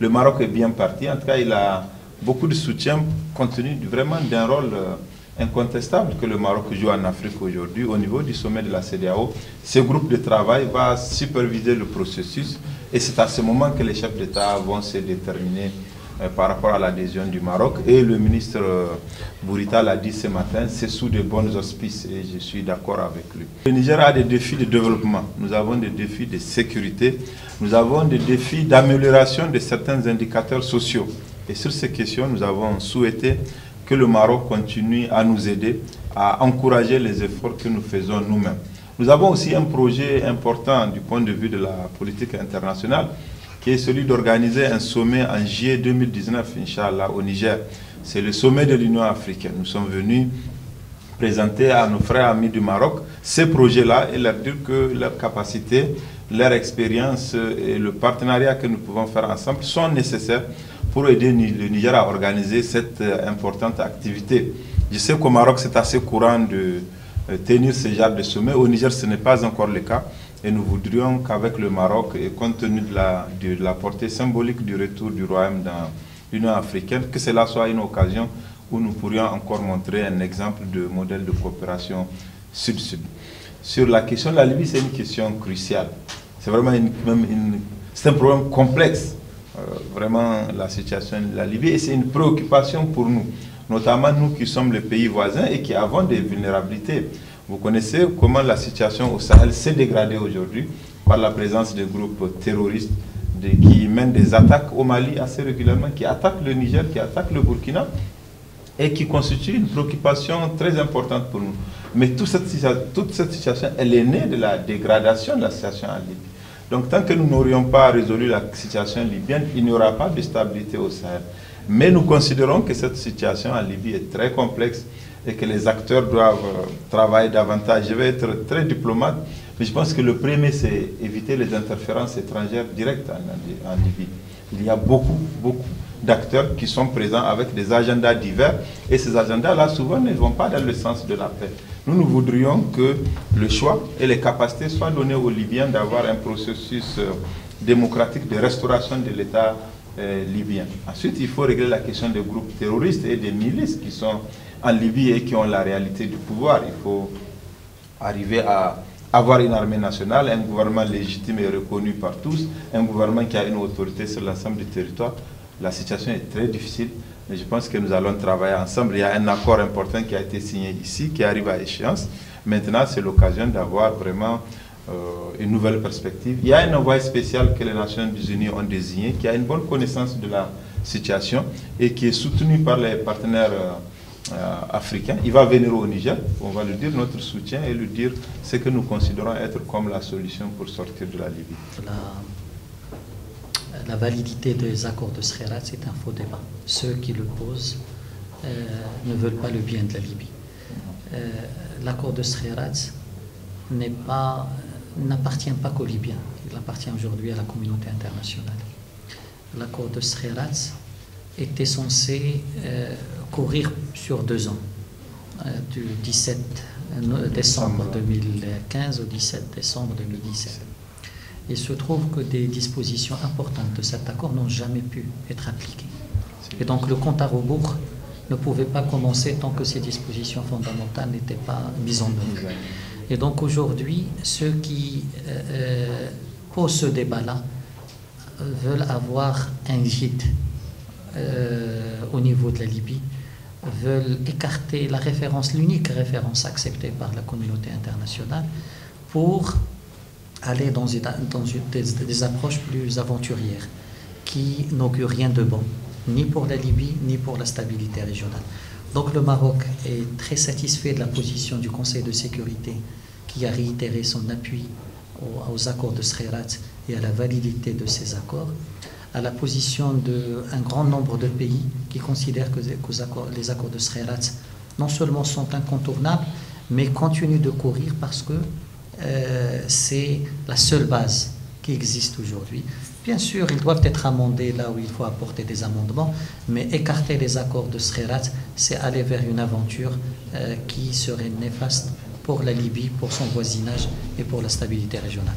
le Maroc est bien parti. En tout cas, il a beaucoup de soutien compte tenu vraiment d'un rôle incontestable que le Maroc joue en Afrique aujourd'hui au niveau du sommet de la CEDEAO. Ce groupe de travail va superviser le processus et c'est à ce moment que les chefs d'État vont se déterminer par rapport à l'adhésion du Maroc. Et le ministre Bourita l'a dit ce matin, c'est sous de bons auspices et je suis d'accord avec lui. Le Niger a des défis de développement, nous avons des défis de sécurité, nous avons des défis d'amélioration de certains indicateurs sociaux. Et sur ces questions, nous avons souhaité que le Maroc continue à nous aider, à encourager les efforts que nous faisons nous-mêmes. Nous avons aussi un projet important du point de vue de la politique internationale, qui est celui d'organiser un sommet en juillet 2019, Inch'Allah, au Niger. C'est le sommet de l'Union africaine. Nous sommes venus présenter à nos frères amis du Maroc ces projets-là et leur dire que leur capacité, leur expérience et le partenariat que nous pouvons faire ensemble sont nécessaires pour aider le Niger à organiser cette importante activité. Je sais qu'au Maroc, c'est assez courant de tenir ce genre de sommet. Au Niger, ce n'est pas encore le cas. Et nous voudrions qu'avec le Maroc, et compte tenu de la portée symbolique du retour du Royaume dans l'Union africaine, que cela soit une occasion où nous pourrions encore montrer un exemple de modèle de coopération sud-sud. Sur la question de la Libye, c'est une question cruciale. C'est vraiment c'est un problème complexe. Vraiment la situation de la Libye et c'est une préoccupation pour nous, notamment nous qui sommes les pays voisins et qui avons des vulnérabilités. Vous connaissez comment la situation au Sahel s'est dégradée aujourd'hui par la présence de groupes terroristes qui mènent des attaques au Mali assez régulièrement, qui attaquent le Niger, qui attaquent le Burkina et qui constituent une préoccupation très importante pour nous. Mais toute cette situation, elle est née de la dégradation de la situation en Libye. Donc tant que nous n'aurions pas résolu la situation libyenne, il n'y aura pas de stabilité au Sahel. Mais nous considérons que cette situation en Libye est très complexe et que les acteurs doivent travailler davantage. Je vais être très diplomate, mais je pense que le premier, c'est éviter les interférences étrangères directes en Libye. Il y a beaucoup d'acteurs qui sont présents avec des agendas divers et ces agendas-là, souvent, ne vont pas dans le sens de la paix. Nous voudrions que le choix et les capacités soient donnés aux Libyens d'avoir un processus démocratique de restauration de l'État libyen. Ensuite, il faut régler la question des groupes terroristes et des milices qui sont en Libye et qui ont la réalité du pouvoir. Il faut arriver à avoir une armée nationale, un gouvernement légitime et reconnu par tous, un gouvernement qui a une autorité sur l'ensemble du territoire. La situation est très difficile, mais je pense que nous allons travailler ensemble. Il y a un accord important qui a été signé ici, qui arrive à échéance. Maintenant, c'est l'occasion d'avoir vraiment une nouvelle perspective. Il y a un envoyé spécial que les Nations Unies ont désigné, qui a une bonne connaissance de la situation et qui est soutenu par les partenaires africains. Il va venir au Niger, on va lui dire notre soutien et lui dire ce que nous considérons être comme la solution pour sortir de la Libye. La validité des accords de Skhirat, c'est un faux débat. Ceux qui le posent ne veulent pas le bien de la Libye. L'accord de Skhirat n'appartient pas qu'aux Libyens, il appartient aujourd'hui à la communauté internationale. L'accord de Skhirat était censé courir sur 2 ans, du 17 décembre 2015 au 17 décembre 2017. Il se trouve que des dispositions importantes de cet accord n'ont jamais pu être appliquées. Et donc le compte à rebours ne pouvait pas commencer tant que ces dispositions fondamentales n'étaient pas mises en œuvre. Et donc aujourd'hui, ceux qui posent ce débat-là veulent avoir un guide au niveau de la Libye, veulent écarter la référence, l'unique référence acceptée par la communauté internationale pour aller dans des approches plus aventurières qui n'augurent rien de bon, ni pour la Libye, ni pour la stabilité régionale. Donc le Maroc est très satisfait de la position du Conseil de sécurité qui a réitéré son appui aux accords de Skhirat et à la validité de ces accords, à la position d'un grand nombre de pays qui considèrent que les accords de Skhirat non seulement sont incontournables, mais continuent de courir parce que c'est la seule base qui existe aujourd'hui. Bien sûr, ils doivent être amendés là où il faut apporter des amendements, mais écarter les accords de Skhirat, c'est aller vers une aventure qui serait néfaste pour la Libye, pour son voisinage et pour la stabilité régionale.